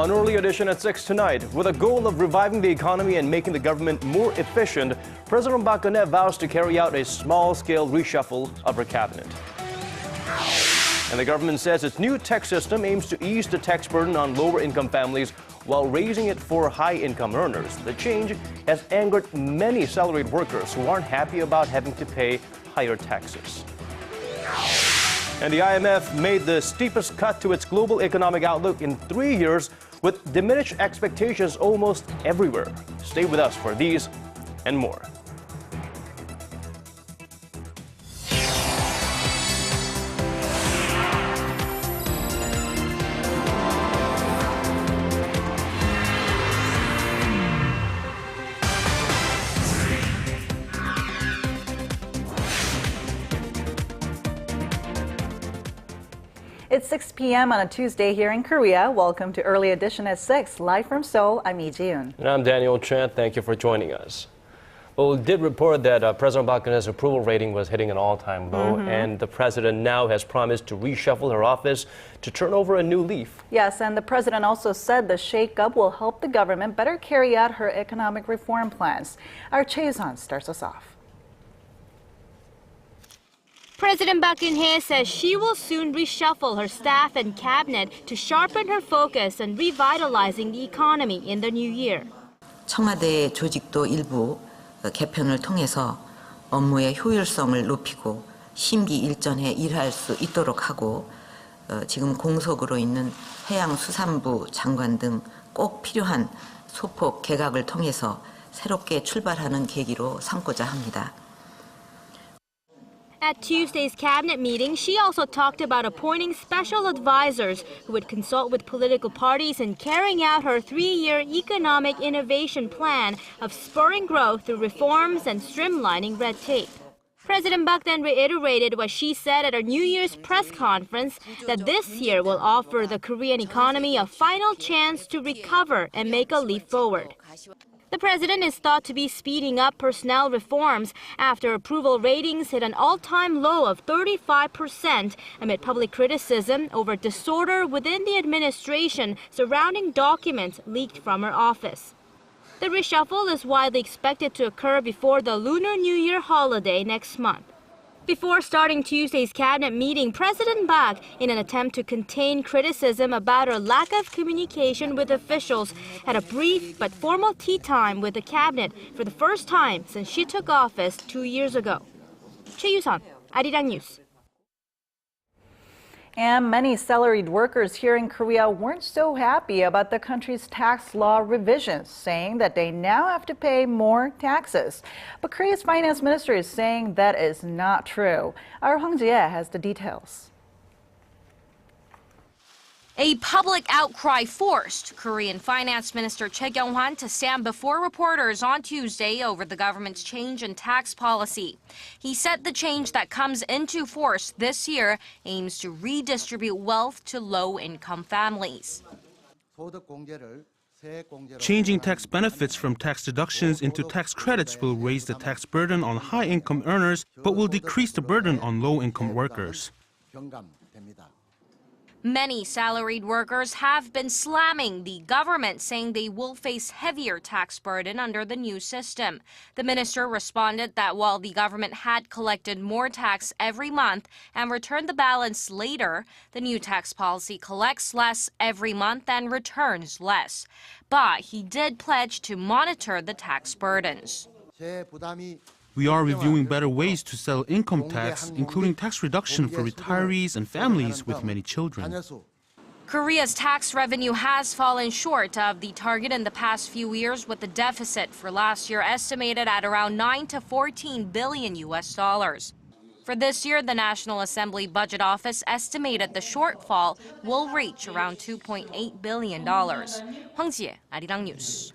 An early edition at 6 tonight. With a goal of reviving the economy and making the government more efficient, President Park Geun-hye vows to carry out a small-scale reshuffle of her cabinet. And the government says its new tax system aims to ease the tax burden on lower-income families while raising it for high-income earners. The change has angered many salaried workers who aren't happy about having to pay higher taxes. And the IMF made the steepest cut to its global economic outlook in 3 years, with diminished expectations almost everywhere. Stay with us for these and more. It's 6 p.m. on a Tuesday here in Korea. Welcome to Early Edition at 6. Live from Seoul, I'm Lee Ji-yoon. And I'm Daniel Chen. Thank you for joining us. Well, we did report that President Park Geun-hye's approval rating was hitting an all-time low, and the president now has promised to reshuffle her office to turn over a new leaf. Yes, and the president also said the shake-up will help the government better carry out her economic reform plans. Our Chae-san starts us off. President Park Geun-hye says she will soon reshuffle her staff and cabinet to sharpen her focus on revitalizing the economy in the new year. 청와대 조직도 일부 개편을 통해서 업무의 효율성을 높이고 심기일전에 일할 수 있도록 하고 지금 공석으로 있는 해양수산부 장관 등 꼭 필요한 소폭 개각을 통해서 새롭게 출발하는 계기로 삼고자 합니다. At Tuesday's cabinet meeting, she also talked about appointing special advisors who would consult with political parties in carrying out her 3-year economic innovation plan of spurring growth through reforms and streamlining red tape. President Park then reiterated what she said at her New Year's press conference, that this year will offer the Korean economy a final chance to recover and make a leap forward. The president is thought to be speeding up personnel reforms after approval ratings hit an all-time low of 35% amid public criticism over disorder within the administration surrounding documents leaked from her office. The reshuffle is widely expected to occur before the Lunar New Year holiday next month. Before starting Tuesday's cabinet meeting, President Park, in an attempt to contain criticism about her lack of communication with officials, had a brief but formal tea time with the cabinet for the first time since she took office 2 years ago. Choi Yu-sun, Arirang News. And many salaried workers here in Korea weren't so happy about the country's tax law revisions, saying that they now have to pay more taxes. But Korea's finance minister is saying that is not true. Our Hwang Ji-hye has the details. A public outcry forced Korean Finance Minister Park Geun-hye to stand before reporters on Tuesday over the government's change in tax policy. He said the change that comes into force this year aims to redistribute wealth to low-income families. Changing tax benefits from tax deductions into tax credits will raise the tax burden on high-income earners, but will decrease the burden on low-income workers. Many salaried workers have been slamming the government, saying they will face heavier tax burden under the new system. The minister responded that while the government had collected more tax every month and returned the balance later, the new tax policy collects less every month and returns less. But he did pledge to monitor the tax burdens. We are reviewing better ways to settle income tax, including tax reduction for retirees and families with many children. Korea's tax revenue has fallen short of the target in the past few years, with the deficit for last year estimated at around 9 to 14 billion US dollars. For this year, the National Assembly Budget Office estimated the shortfall will reach around $2.8 billion. Hwang Ji-hye, Arirang News.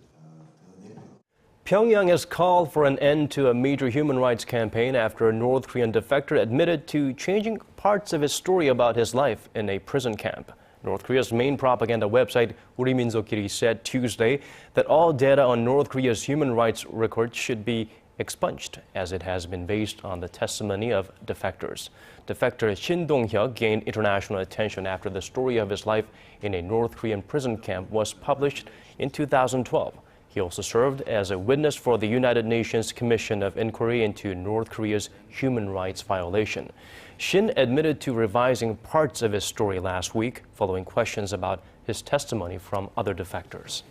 Pyongyang has called for an end to a major human rights campaign after a North Korean defector admitted to changing parts of his story about his life in a prison camp. North Korea's main propaganda website, 우리민족끼리, said Tuesday that all data on North Korea's human rights record should be expunged, as it has been based on the testimony of defectors. Defector Shin Dong-hye gained international attention after the story of his life in a North Korean prison camp was published in 2012. He also served as a witness for the United Nations Commission of Inquiry into North Korea's human rights violation. Shin admitted to revising parts of his story last week, following questions about his testimony from other defectors.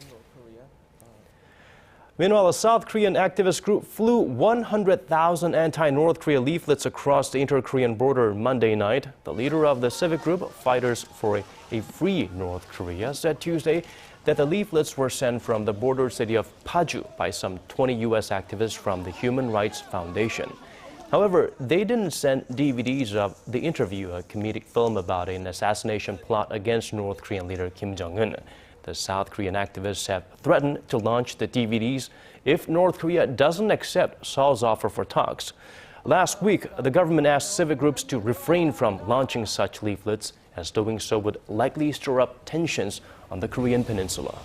Meanwhile, a South Korean activist group flew 100,000 anti-North Korea leaflets across the inter-Korean border Monday night. The leader of the civic group, Fighters for a Free North Korea, said Tuesday that the leaflets were sent from the border city of Paju by some 20 U.S. activists from the Human Rights Foundation. However, they didn't send DVDs of The Interview, a comedic film about an assassination plot against North Korean leader Kim Jong-un. The South Korean activists have threatened to launch the DVDs if North Korea doesn't accept Seoul's offer for talks. Last week, the government asked civic groups to refrain from launching such leaflets, as doing so would likely stir up tensions on the Korean peninsula.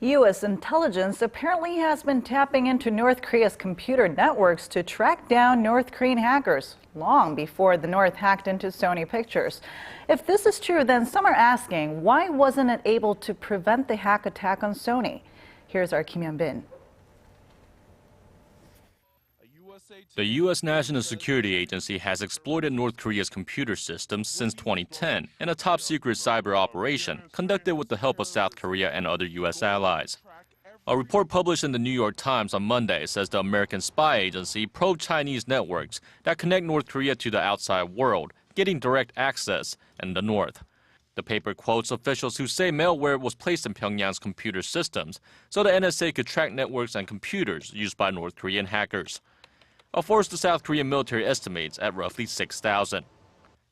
U.S. intelligence apparently has been tapping into North Korea's computer networks to track down North Korean hackers long before the North hacked into Sony Pictures. If this is true, then some are asking, why wasn't it able to prevent the hack attack on Sony? Here's our Kim Hyun-bin. The U.S. National Security Agency has exploited North Korea's computer systems since 2010 in a top-secret cyber operation conducted with the help of South Korea and other U.S. allies. A report published in the New York Times on Monday says the American spy agency probed Chinese networks that connect North Korea to the outside world, getting direct access in the north. The paper quotes officials who say malware was placed in Pyongyang's computer systems so the NSA could track networks and computers used by North Korean hackers, a force the South Korean military estimates at roughly 6,000.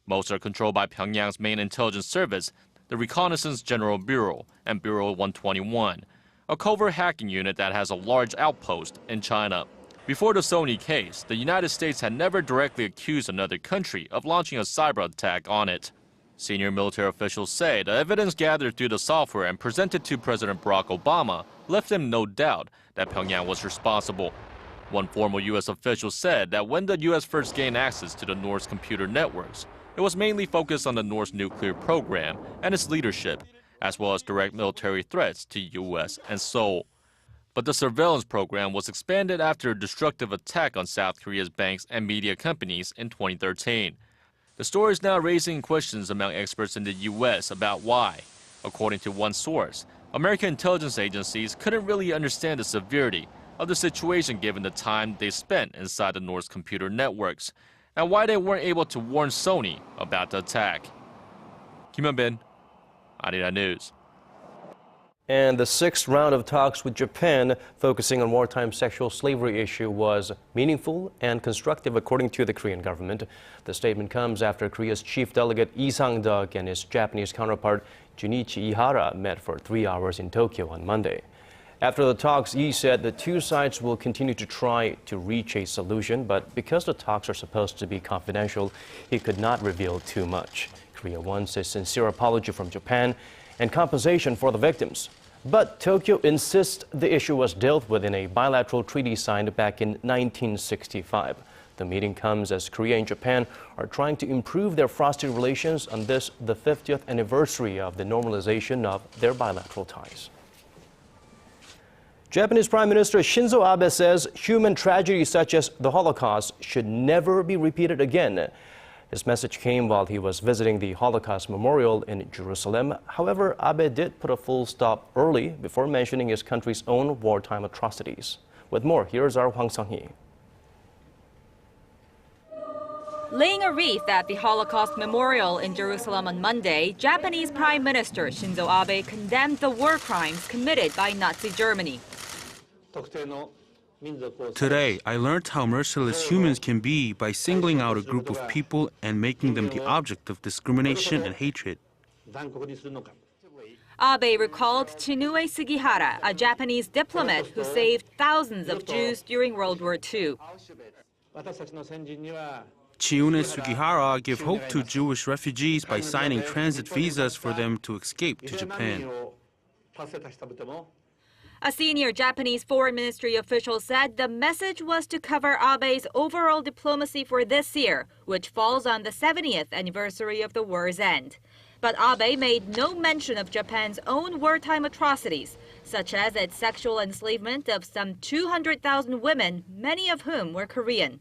Most are controlled by Pyongyang's main intelligence service, the Reconnaissance General Bureau, and Bureau 121, a covert hacking unit that has a large outpost in China. Before the Sony case, the United States had never directly accused another country of launching a cyber attack on it. Senior military officials say the evidence gathered through the software and presented to President Barack Obama left them no doubt that Pyongyang was responsible. One former U.S. official said that when the U.S. first gained access to the North's computer networks, it was mainly focused on the North's nuclear program and its leadership, as well as direct military threats to U.S. and Seoul. But the surveillance program was expanded after a destructive attack on South Korea's banks and media companies in 2013. The story is now raising questions among experts in the U.S. about why. According to one source, American intelligence agencies couldn't really understand the severity of the situation given the time they spent inside the North's computer networks, and why they weren't able to warn Sony about the attack. Kim Hyun-bin, Arirang News. And the sixth round of talks with Japan, focusing on wartime sexual slavery issue, was meaningful and constructive, according to the Korean government. The statement comes after Korea's chief delegate Lee Sang-deok and his Japanese counterpart Junichi Ihara met for 3 hours in Tokyo on Monday. After the talks, Yi said the two sides will continue to try to reach a solution, but because the talks are supposed to be confidential, he could not reveal too much. Korea wants a sincere apology from Japan and compensation for the victims. But Tokyo insists the issue was dealt with in a bilateral treaty signed back in 1965. The meeting comes as Korea and Japan are trying to improve their frosty relations on this, the 50th anniversary of the normalization of their bilateral ties. Japanese Prime Minister Shinzo Abe says human tragedies such as the Holocaust should never be repeated again. His message came while he was visiting the Holocaust Memorial in Jerusalem. However, Abe did put a full stop early before mentioning his country's own wartime atrocities. With more, here's our Hwang Sang-hee. Laying a wreath at the Holocaust Memorial in Jerusalem on Monday, Japanese Prime Minister Shinzo Abe condemned the war crimes committed by Nazi Germany. Today, I learned how merciless humans can be by singling out a group of people and making them the object of discrimination and hatred. Abe recalled Chinue Sugihara, a Japanese diplomat who saved thousands of Jews during World War II. Chiune Sugihara gave hope to Jewish refugees by signing transit visas for them to escape to Japan. A senior Japanese foreign ministry official said the message was to cover Abe's overall diplomacy for this year, which falls on the 70th anniversary of the war's end. But Abe made no mention of Japan's own wartime atrocities, such as its sexual enslavement of some 200,000 women, many of whom were Korean.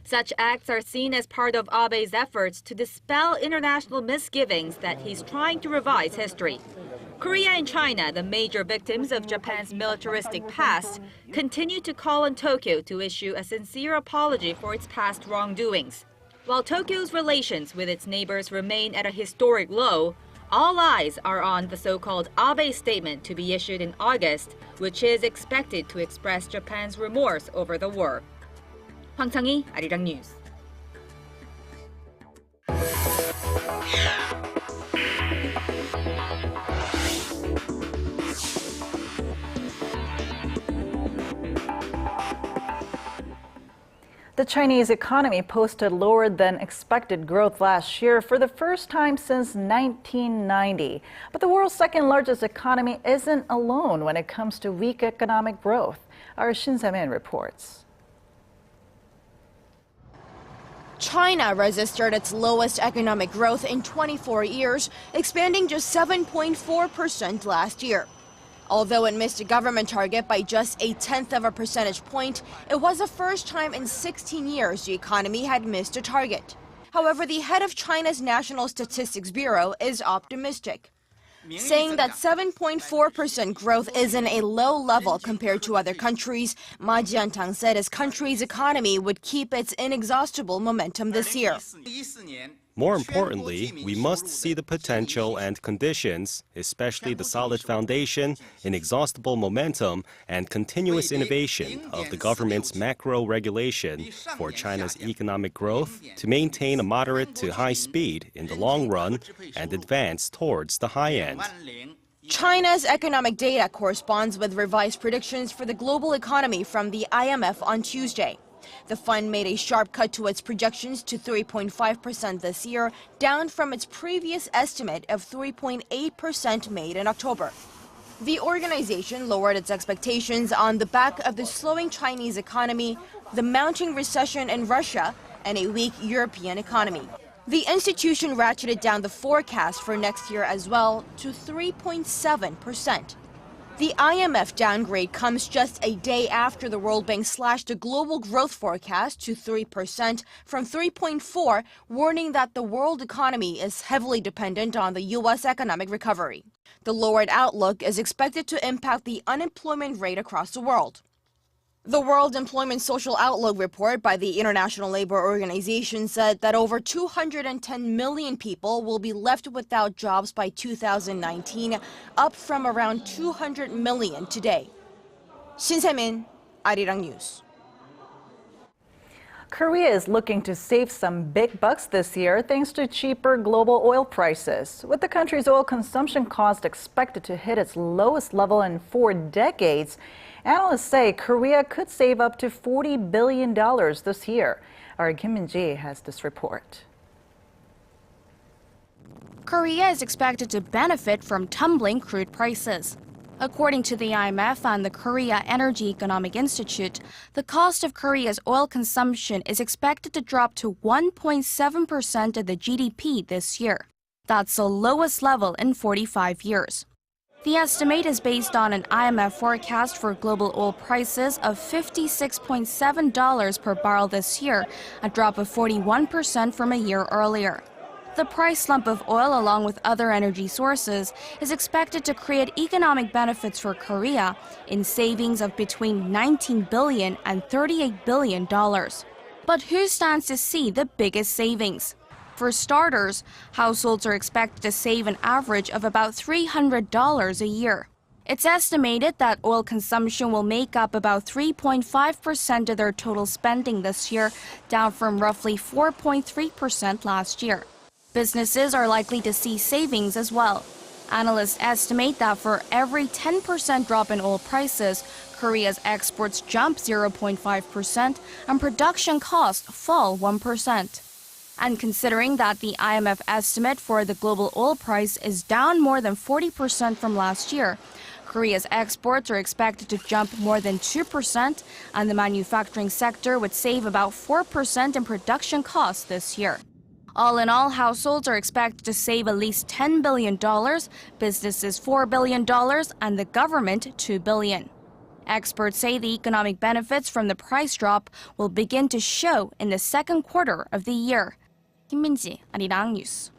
Such acts are seen as part of Abe's efforts to dispel international misgivings that he's trying to revise history. Korea and China, the major victims of Japan's militaristic past, continue to call on Tokyo to issue a sincere apology for its past wrongdoings. While Tokyo's relations with its neighbors remain at a historic low, all eyes are on the so-called Abe statement to be issued in August, which is expected to express Japan's remorse over the war. 황창희, Arirang News. The Chinese economy posted lower than expected growth last year for the first time since 1990. But the world's second largest economy isn't alone when it comes to weak economic growth. Our Shin Se-min reports. China registered its lowest economic growth in 24 years, expanding just 7.4% last year. Although it missed a government target by just 0.1 of a percentage point, it was the first time in 16 years the economy had missed a target. However, the head of China's National Statistics Bureau is optimistic, saying that 7.4% growth isn't a low level compared to other countries. Ma Jiantang said his country's economy would keep its inexhaustible momentum this year. More importantly, we must see the potential and conditions, especially the solid foundation, inexhaustible momentum, and continuous innovation of the government's macro regulation for China's economic growth to maintain a moderate to high speed in the long run and advance towards the high end. China's economic data corresponds with revised predictions for the global economy from the IMF on Tuesday. The fund made a sharp cut to its projections to 3.5% this year, down from its previous estimate of 3.8% made in October. The organization lowered its expectations on the back of the slowing Chinese economy, the mounting recession in Russia, and a weak European economy. The institution ratcheted down the forecast for next year as well to 3.7%. The IMF downgrade comes just a day after the World Bank slashed the global growth forecast to 3% from 3.4%, warning that the world economy is heavily dependent on the U.S. economic recovery. The lowered outlook is expected to impact the unemployment rate across the world. The World Employment Social Outlook report by the International Labor Organization said that over 210 million people will be left without jobs by 2019, up from around 200 million today. Shin Se-min, Arirang News. Korea is looking to save some big bucks this year thanks to cheaper global oil prices. With the country's oil consumption cost expected to hit its lowest level in 4 decades, analysts say Korea could save up to $40 billion this year. Our Kim Min-ji has this report. Korea is expected to benefit from tumbling crude prices. According to the IMF and the Korea Energy Economic Institute, the cost of Korea's oil consumption is expected to drop to 1.7% of the GDP this year. That's the lowest level in 45 years. The estimate is based on an IMF forecast for global oil prices of $56.7 per barrel this year, a drop of 41% from a year earlier. The price slump of oil, along with other energy sources, is expected to create economic benefits for Korea in savings of between $19 billion and $38 billion. But who stands to see the biggest savings? For starters, households are expected to save an average of about $300 a year. It's estimated that oil consumption will make up about 3.5% of their total spending this year, down from roughly 4.3% last year. Businesses are likely to see savings as well. Analysts estimate that for every 10% drop in oil prices, Korea's exports jump 0.5% and production costs fall 1%. And considering that the IMF estimate for the global oil price is down more than 40% from last year, Korea's exports are expected to jump more than 2%, and the manufacturing sector would save about 4% in production costs this year. All in all, households are expected to save at least $10 billion, businesses $4 billion, and the government $2 billion. Experts say the economic benefits from the price drop will begin to show in the second quarter of the year. Kim Min-ji, Arirang News.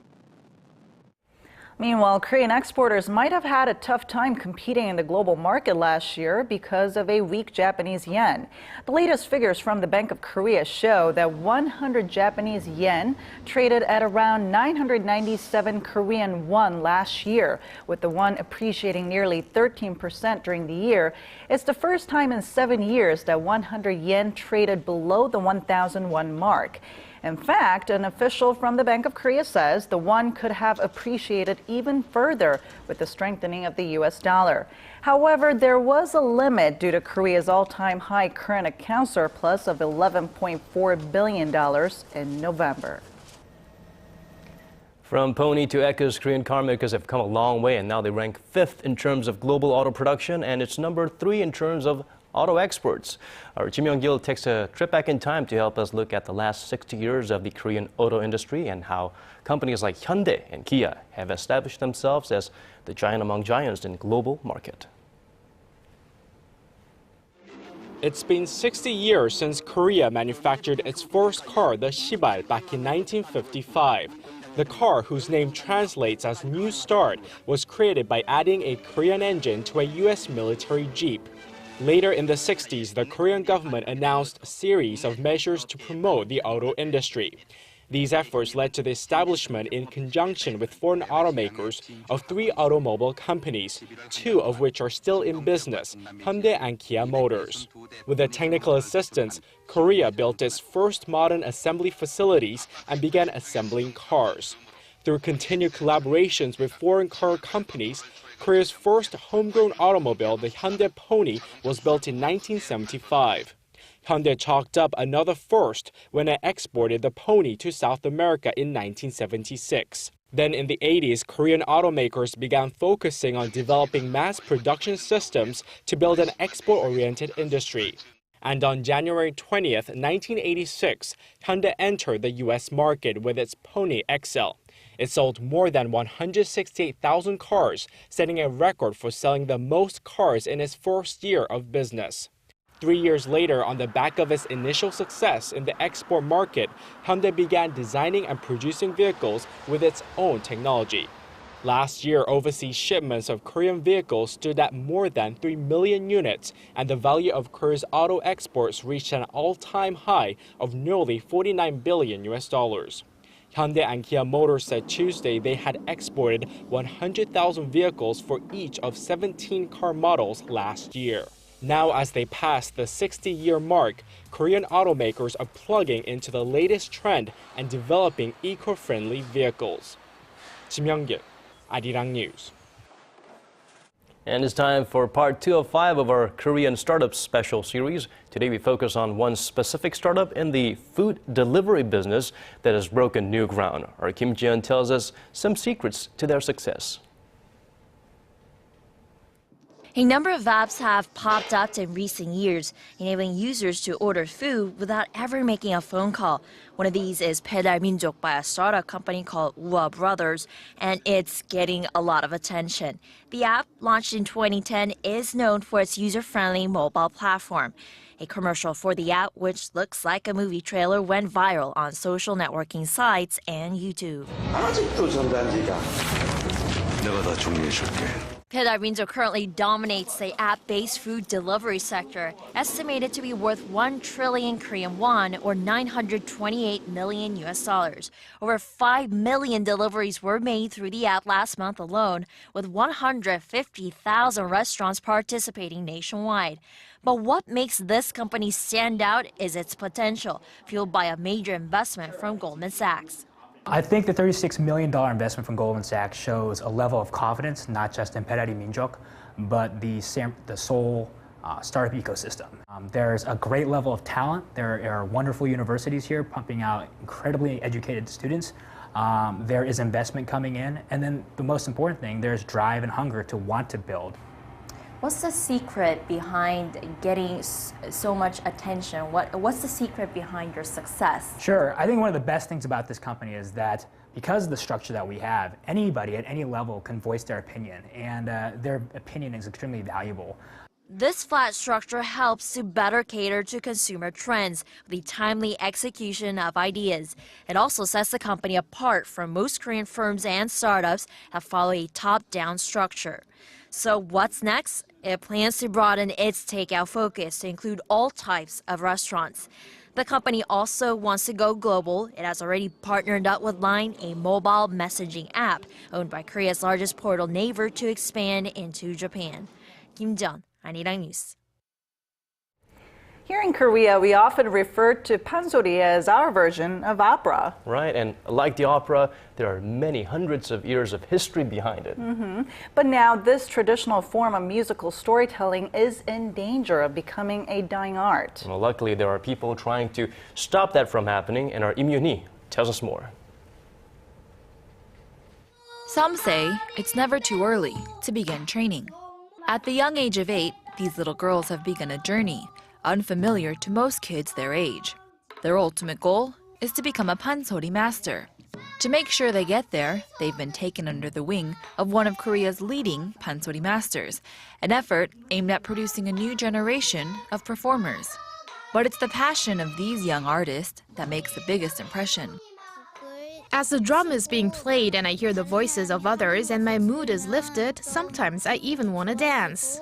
Meanwhile, Korean exporters might have had a tough time competing in the global market last year because of a weak Japanese yen. The latest figures from the Bank of Korea show that 100 Japanese yen traded at around 997 Korean won last year, with the won appreciating nearly 13% during the year. It's the first time in 7 years that 100 yen traded below the 1,001 mark. In fact, an official from the Bank of Korea says the won could have appreciated even further with the strengthening of the U.S. dollar. However, there was a limit due to Korea's all-time high current account surplus of $11.4 billion in November. From pony to Echo's, Korean car makers have come a long way, and now they rank 5th in terms of global auto production, and it's number 3 in terms of auto exports. Our Kim Young-gil takes a trip back in time to help us look at the last 60 years of the Korean auto industry and how companies like Hyundai and Kia have established themselves as the giant among giants in the global market. It's been 60 years since Korea manufactured its first car, the Sibal, back in 1955. The car, whose name translates as New Start, was created by adding a Korean engine to a U.S. military Jeep. Later in the 60s, the Korean government announced a series of measures to promote the auto industry. These efforts led to the establishment, in conjunction with foreign automakers, of 3 automobile companies, 2 of which are still in business, Hyundai and Kia Motors. With the technical assistance, Korea built its first modern assembly facilities and began assembling cars. Through continued collaborations with foreign car companies, Korea's first homegrown automobile, the Hyundai Pony, was built in 1975. Hyundai chalked up another first when it exported the Pony to South America in 1976. Then in the 80s, Korean automakers began focusing on developing mass production systems to build an export-oriented industry. And on January 20th, 1986, Hyundai entered the U.S. market with its Pony XL. It sold more than 168,000 cars, setting a record for selling the most cars in its first year of business. 3 years later, on the back of its initial success in the export market, Hyundai began designing and producing vehicles with its own technology. Last year, overseas shipments of Korean vehicles stood at more than 3 million units, and the value of Korea's auto exports reached an all-time high of nearly $49 billion. Hyundai and Kia Motors said Tuesday they had exported 100,000 vehicles for each of 17 car models last year. Now, as they pass the 60-year mark, Korean automakers are plugging into the latest trend and developing eco-friendly vehicles. Kim Young-gil, Arirang News. And it's time for part 205 of our Korean Startups special series. Today we focus on one specific startup in the food delivery business that has broken new ground. Our Kim Ji-yeon tells us some secrets to their success. A number of apps have popped up in recent years, enabling users to order food without ever making a phone call. One of these is 배달민족 by a startup company called Ua Brothers, and it's getting a lot of attention. The app, launched in 2010, is known for its user-friendly mobile platform. A commercial for the app, which looks like a movie trailer, went viral on social networking sites and YouTube. 배달민족 currently dominates the app-based food delivery sector, estimated to be worth 1 trillion Korean won or $928 million. Over 5 million deliveries were made through the app last month alone, with 150,000 restaurants participating nationwide. But what makes this company stand out is its potential, fueled by a major investment from Goldman Sachs. I think the $36 million investment from Goldman Sachs shows a level of confidence, not just in 배달민족, but the Seoul startup ecosystem. There's a great level of talent. There are wonderful universities here pumping out incredibly educated students. There is investment coming in. And then the most important thing, there's drive and hunger to want to build. What's the secret behind getting so much attention? What's the secret behind your success? Sure. I think one of the best things about this company is that because of the structure that we have, anybody at any level can voice their opinion, and their opinion is extremely valuable. This flat structure helps to better cater to consumer trends with the timely execution of ideas. It also sets the company apart from most Korean firms and startups that follow a top-down structure. So what's next? It plans to broaden its takeout focus to include all types of restaurants. The company also wants to go global. It has already partnered up with Line, a mobile messaging app owned by Korea's largest portal Naver, to expand into Japan. Kim Jeon, Arirang News. Here in Korea, we often refer to Panzori as our version of opera. Right, and like the opera, there are many hundreds of years of history behind it. But now this traditional form of musical storytelling is in danger of becoming a dying art. Well, luckily, there are people trying to stop that from happening, and our Im Yoon-hee tells us more. Some say it's never too early to begin training. At the young age of 8, these little girls have begun a journey unfamiliar to most kids their age. Their ultimate goal is to become a Panzori master. To make sure they get there, they've been taken under the wing of one of Korea's leading Panzori masters, an effort aimed at producing a new generation of performers. But it's the passion of these young artists that makes the biggest impression. As the drum is being played and I hear the voices of others and my mood is lifted, sometimes I even want to dance.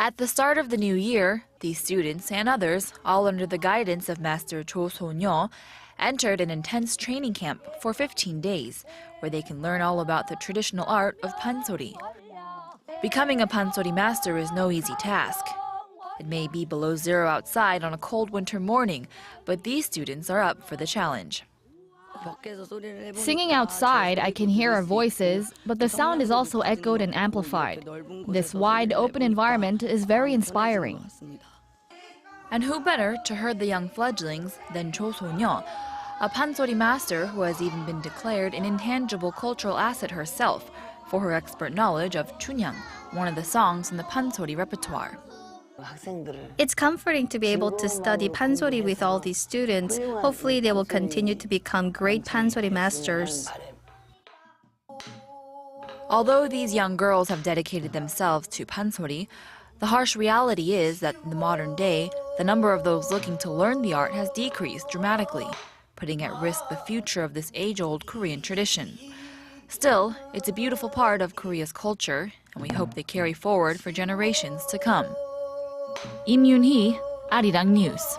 At the start of the new year, these students and others, all under the guidance of Master Cho So-nyo, entered an intense training camp for 15 days, where they can learn all about the traditional art of Panzori. Becoming a Panzori master is no easy task. It may be below zero outside on a cold winter morning, but these students are up for the challenge. Singing outside, I can hear our voices, but the sound is also echoed and amplified. This wide, open environment is very inspiring. And who better to herd the young fledglings than Cho So-nyo, a Panzori master who has even been declared an intangible cultural asset herself for her expert knowledge of Chunyang, one of the songs in the Panzori repertoire. It's comforting to be able to study Panzori with all these students. Hopefully they will continue to become great Panzori masters. Although these young girls have dedicated themselves to Panzori, the harsh reality is that in the modern day, the number of those looking to learn the art has decreased dramatically, putting at risk the future of this age-old Korean tradition. Still, it's a beautiful part of Korea's culture, and we hope they carry forward for generations to come. Im Yoon-hee, Arirang News.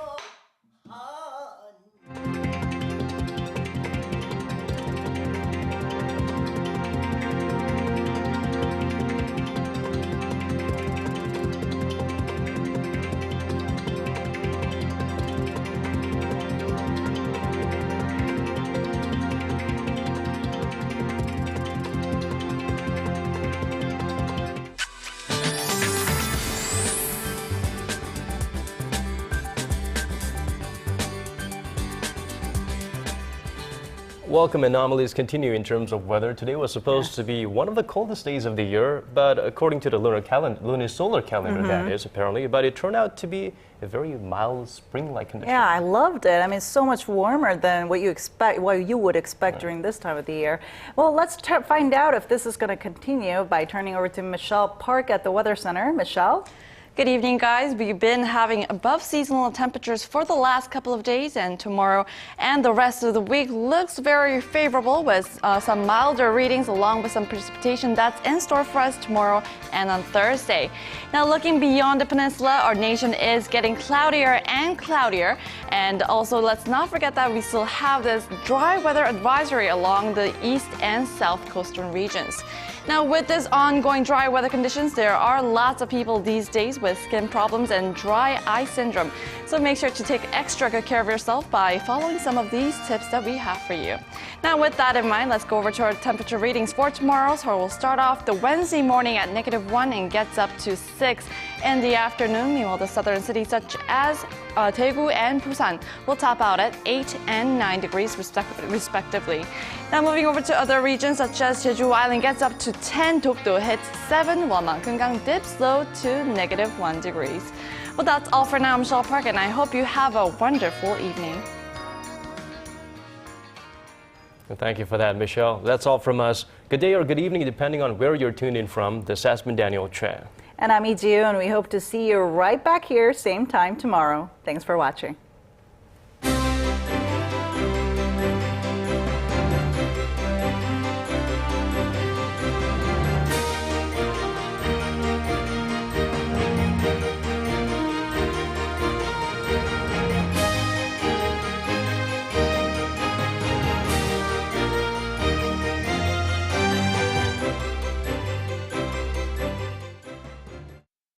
Welcome. Anomalies continue in terms of weather. Today was supposed to be one of the coldest days of the year, but according to the lunar solar calendar, that is apparently, but it turned out to be a very mild spring-like condition. Yeah, I loved it. I mean, it's so much warmer than what you would expect during this time of the year. Well, let's find out if this is going to continue by turning over to Michelle Park at the Weather Center. Michelle? Good evening, guys. We've been having above seasonal temperatures for the last couple of days, and tomorrow and the rest of the week looks very favorable with some milder readings along with some precipitation that's in store for us tomorrow and on Thursday. Now, looking beyond the peninsula, our nation is getting cloudier and cloudier, and also let's not forget that we still have this dry weather advisory along the east and south coastal regions. Now, with this ongoing dry weather conditions, there are lots of people these days with skin problems and dry eye syndrome. So make sure to take extra good care of yourself by following some of these tips that we have for you. Now with that in mind, let's go over to our temperature readings for tomorrow. So we'll start off the Wednesday morning at -1 and gets up to 6 in the afternoon. Meanwhile, the southern cities such as Daegu and Busan will top out at 8 and 9 degrees respectively. Now moving over to other regions such as Jeju Island gets up to 10, Dokdo hits 7, while Mangkeungang dips low to -1 degrees. Well, that's all for now. I'm Michelle Park, and I hope you have a wonderful evening. Well, thank you for that, Michelle. That's all from us. Good day or good evening, depending on where you're tuned in from. This has been Daniel Che. And I'm Lee Ji-yoo, and we hope to see you right back here, same time tomorrow. Thanks for watching.